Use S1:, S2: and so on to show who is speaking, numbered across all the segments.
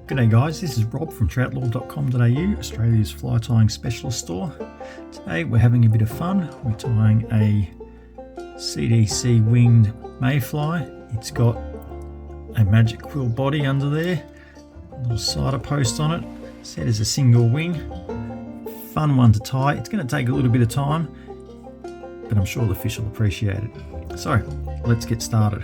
S1: G'day guys, this is Rob from Troutlore.com.au, Australia's fly tying specialist store. Today we're having a bit of fun. We're tying a CDC winged Mayfly. It's got a Magic Quill body under there, a little cider post on it, set as a single wing. Fun one to tie. It's going to take a little bit of time, but I'm sure the fish will appreciate it. So let's get started.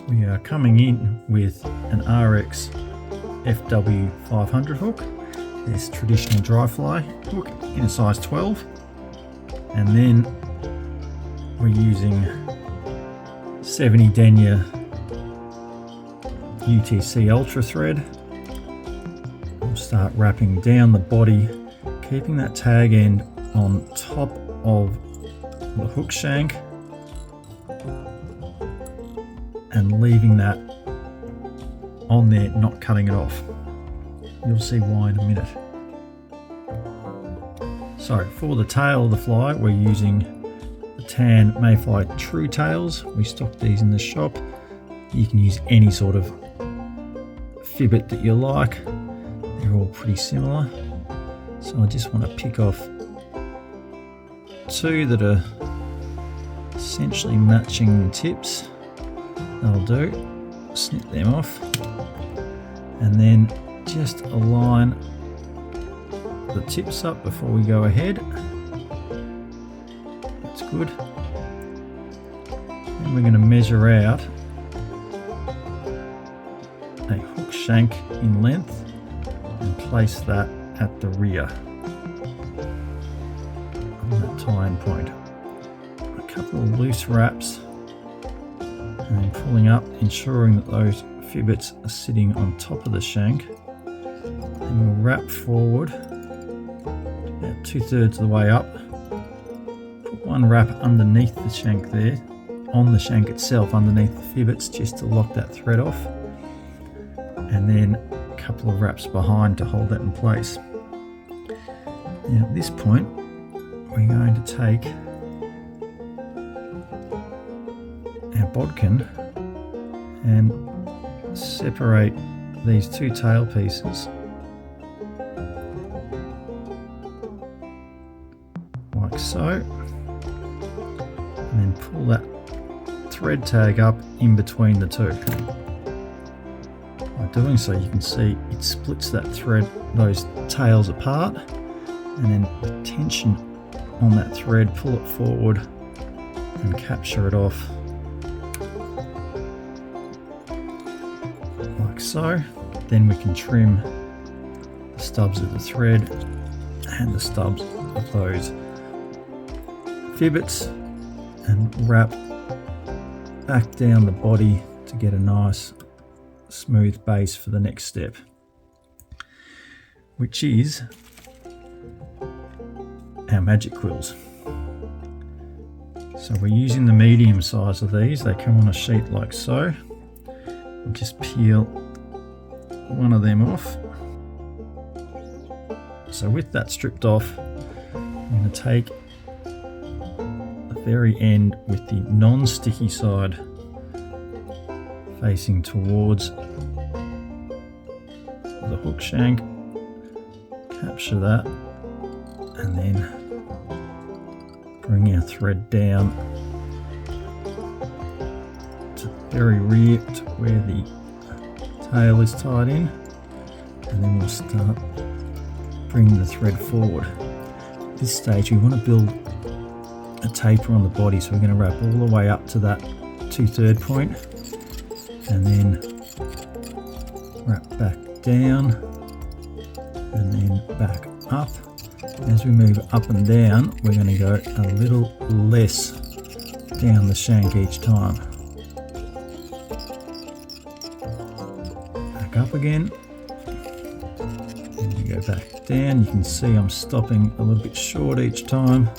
S1: We are coming in with an Ahrex FW500 hook, this traditional dry fly hook in a size 12, and then we're using 70 Denier UTC Ultra thread. We'll start wrapping down the body, keeping that tag end on top of the hook shank and leaving that on there, not cutting it off. You'll see why in a minute. So for the tail of the fly, we're using the tan Mayfly True Tails. We stock these in the shop. You can use any sort of fibbit that you like. They're all pretty similar. So I just want to pick off two that are essentially matching tips. That'll do. Snip them off, and then just align the tips up before we go ahead. That's good. Then we're going to measure out a hook shank in length and place that at the rear on that tie-in point. A couple of loose wraps, and then pulling up, ensuring that those fibbits are sitting on top of the shank. And we'll wrap forward about 2/3 of the way up. Put one wrap underneath the shank there, on the shank itself, underneath the fibbits, just to lock that thread off. And then a couple of wraps behind to hold that in place. Now at this point, we're going to take our bodkin and separate these two tail pieces like so, and then pull that thread tag up in between the two. By doing so, you can see it splits that thread, those tails apart, and then the tension on that thread, pull it forward and capture it off like so. Then we can trim the stubs of the thread and the stubs of those fibbits and wrap back down the body to get a nice smooth base for the next step, which is our Magic Quills. So we're using the medium size of these. They come on a sheet like so. We'll just peel one of them off. So with that stripped off, I'm going to take the very end with the non-sticky side facing towards the hook shank, capture that, and then bring our thread down to the very rear to where the tail is tied in, and then we'll start bringing the thread forward. At this stage we want to build a taper on the body, so we're going to wrap all the way up to that 2/3 point, and then wrap back down and then back up. As we move up and down, we're going to go a little less down the shank each time. Back up again, and you go back down. You can see I'm stopping a little bit short each time,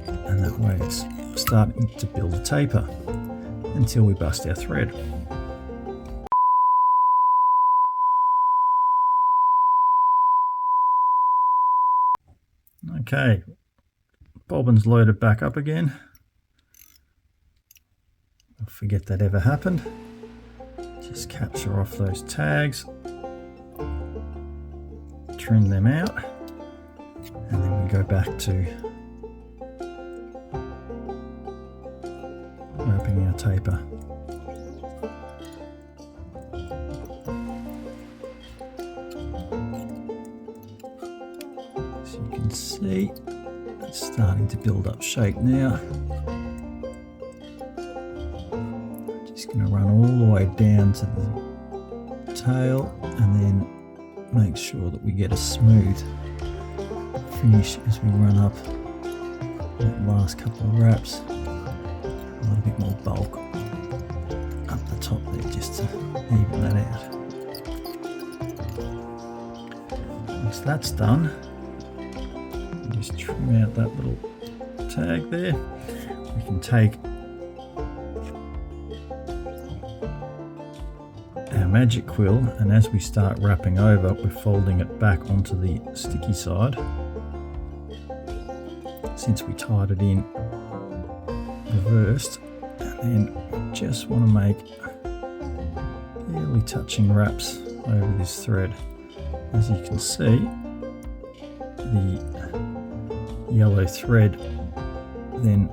S1: and that way it's starting to build a taper until we bust our thread. Okay, bobbin's loaded back up again. forget that ever happened. Just capture off those tags, trim them out, and then we go back to wrapping our taper. So you can see it's starting to build up shape now. Just going to run all the way down to the tail and then make sure that we get a smooth finish as we run up that last couple of wraps. A little bit more bulk up the top there just to even that out. Once that's done, just trim out that little tag there. We can take our Magic Quill, and as we start wrapping over, we're folding it back onto the sticky side. Since we tied it in reversed, and then we just want to make barely touching wraps over this thread. As you can see, the yellow thread then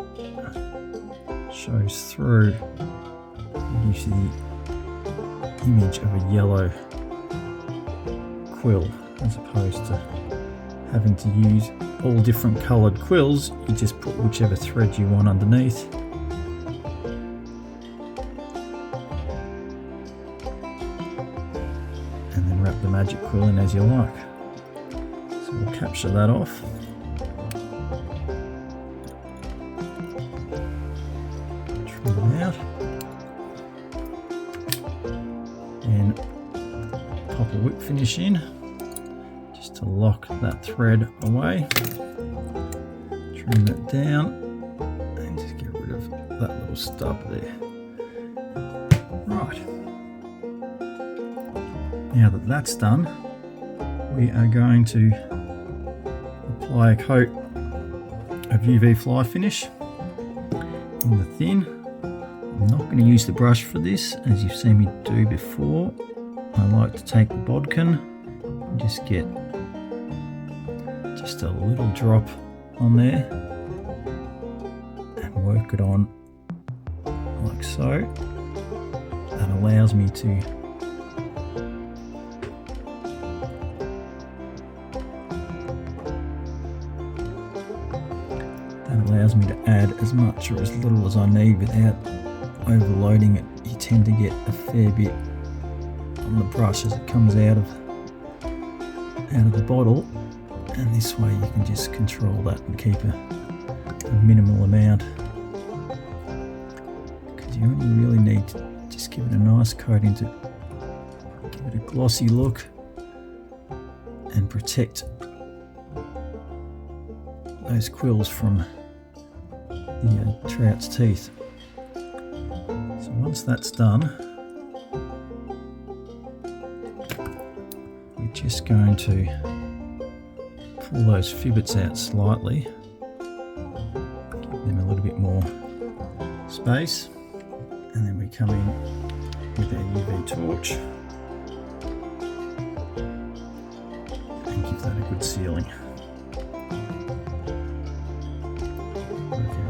S1: shows through, gives you the image of a yellow quill, as opposed to having to use all different coloured quills. You just put whichever thread you want underneath. And then wrap the Magic Quill in as you like. So we'll capture that off. Trim it out. And pop a whip finish in, just to lock that thread away. Trim that down and just get rid of that little stub there. Right, now that that's done, we are going to apply a coat of UV fly finish in the thin. I'm not going to use the brush for this, as you've seen me do before. I like to take the bodkin and just get just a little drop on there and work it on like so. That allows me to add as much or as little as I need without overloading it. You tend to get a fair bit on the brush as it comes out of the bottle, and this way you can just control that and keep a minimal amount, because you only really need to just give it a nice coating to give it a glossy look and protect those quills from the trout's teeth. So once that's done, we're just going to pull those fibbits out slightly, give them a little bit more space, and then we come in with our UV torch and give that a good sealing.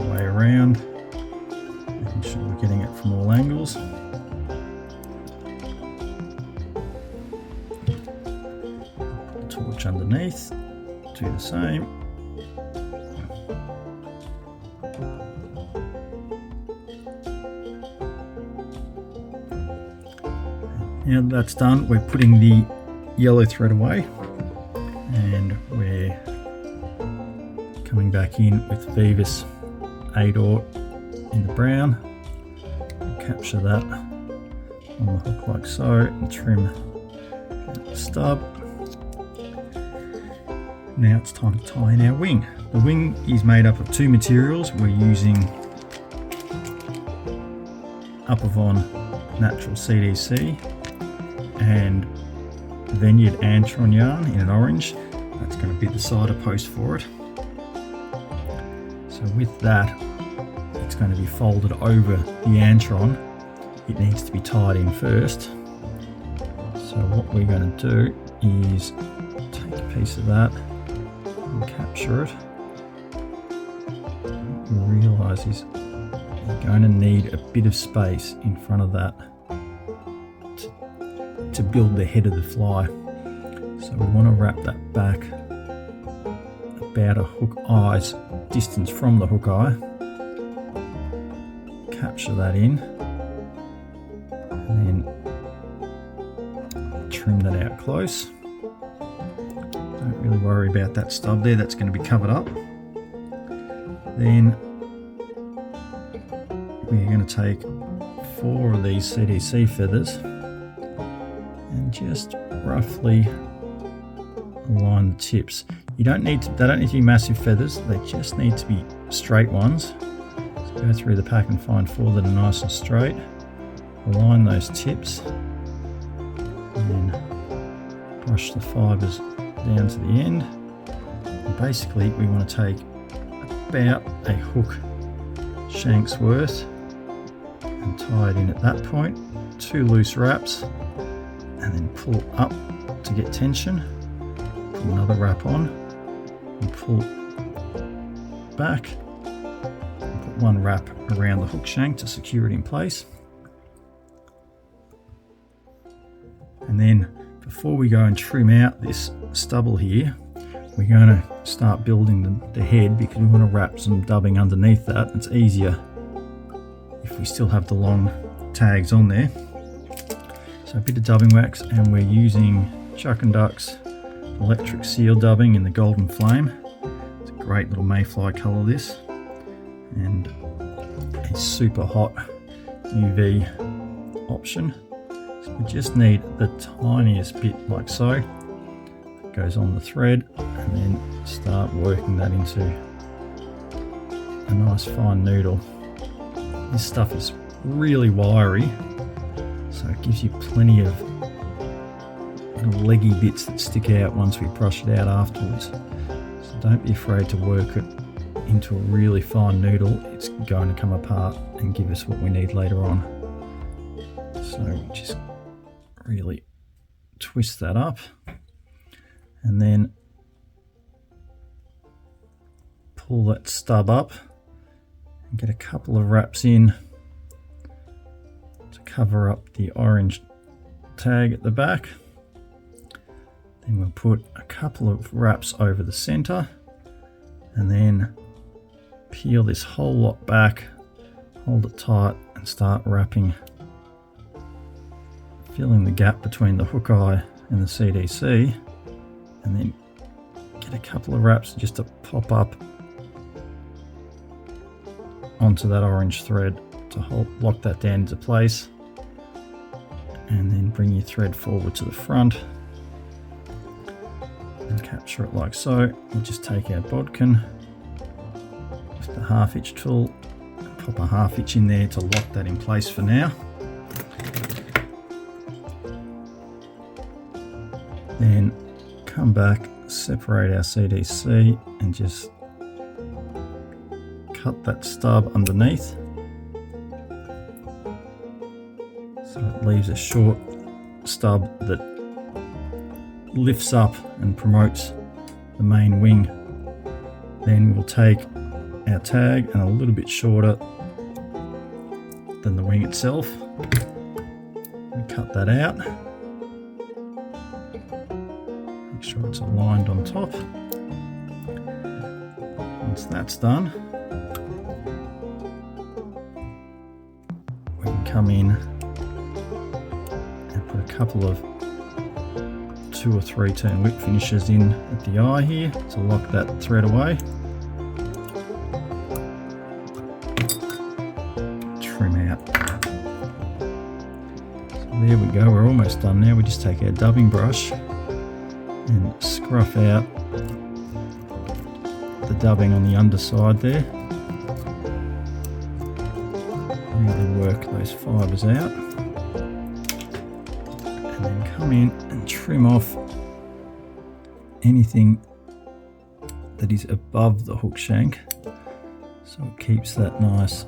S1: Way around, making sure we're getting it from all angles. Put the torch underneath, do the same. Now that that's done, we're putting the yellow thread away, and we're coming back in with Veevus 8/0 in the brown. We'll capture that on the hook like so and trim the stub. Now it's time to tie in our wing. The wing is made up of two materials. We're using Upavon Natural CDC and Veniard Antron yarn in an orange. That's going to be the cider post for it. So with that, it's going to be folded over the Antron it needs to be tied in first. So what we're going to do is take a piece of that and capture it. You realise you're going to need a bit of space in front of that to build the head of the fly. So we want to wrap that back about a hook eye's distance from the hook eye. Capture that in and then trim that out close. Don't really worry about that stub there, that's going to be covered up. Then we're going to take 4 of these CDC feathers and just roughly align the tips. They don't need to be massive feathers, they just need to be straight ones. So go through the pack and find 4 that are nice and straight. Align those tips and then brush the fibres down to the end. And basically we want to take about a hook shank's worth and tie it in at that point. 2 loose wraps and then pull up to get tension. Pull another wrap on and pull back and put 1 wrap around the hook shank to secure it in place. And then before we go and trim out this stubble here, we're going to start building the head, because we want to wrap some dubbing underneath that. It's easier if we still have the long tags on there. So a bit of dubbing wax, and we're using Chuck and Duck's electric seal dubbing in the golden flame. It's a great little mayfly colour, this, and a super hot UV option. So we just need the tiniest bit like so. It goes on the thread, and then start working that into a nice fine noodle. This stuff is really wiry, so it gives you plenty of leggy bits that stick out once we brush it out afterwards. So don't be afraid to work it into a really fine noodle. It's going to come apart and give us what we need later on. So just really twist that up and then pull that stub up and get a couple of wraps in to cover up the orange tag at the back. Then we'll put a couple of wraps over the center and then peel this whole lot back, hold it tight and start wrapping, filling the gap between the hook eye and the CDC, and then get a couple of wraps just to pop up onto that orange thread to lock that down into place, and then bring your thread forward to the front and capture it like so. We'll just take our bodkin with the 1/2 inch tool and pop a 1/2 inch in there to lock that in place for now. Then come back, separate our CDC and just cut that stub underneath so it leaves a short stub that lifts up and promotes the main wing. Then we'll take our tag and a little bit shorter than the wing itself and cut that out. Make sure it's aligned on top. Once that's done, we can come in and put a couple of 2 or 3 turn whip finishes in at the eye here to lock that thread away. Trim out. So there we go, we're almost done now. We just take our dubbing brush and scruff out the dubbing on the underside there. Really work those fibres out. And then come in and trim off anything that is above the hook shank so it keeps that nice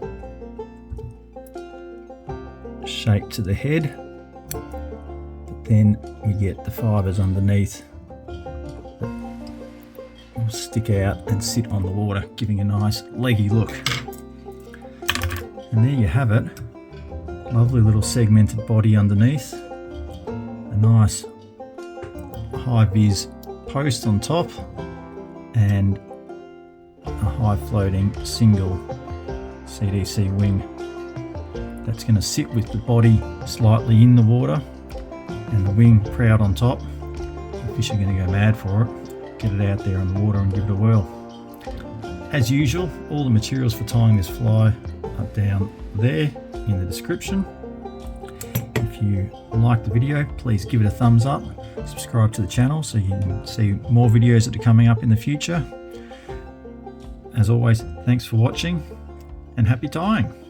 S1: shape to the head, but then you get the fibres underneath that will stick out and sit on the water, giving a nice leggy look. And there you have it. Lovely little segmented body underneath, a nice high-vis post on top, and a high-floating single CDC wing that's going to sit with the body slightly in the water and the wing proud on top. The fish are going to go mad for it. Get it out there in the water and give it a whirl. As usual, all the materials for tying this fly are down there in the description. If you like the video, please give it a thumbs up, subscribe to the channel so you can see more videos that are coming up in the future. As always, thanks for watching and happy tying.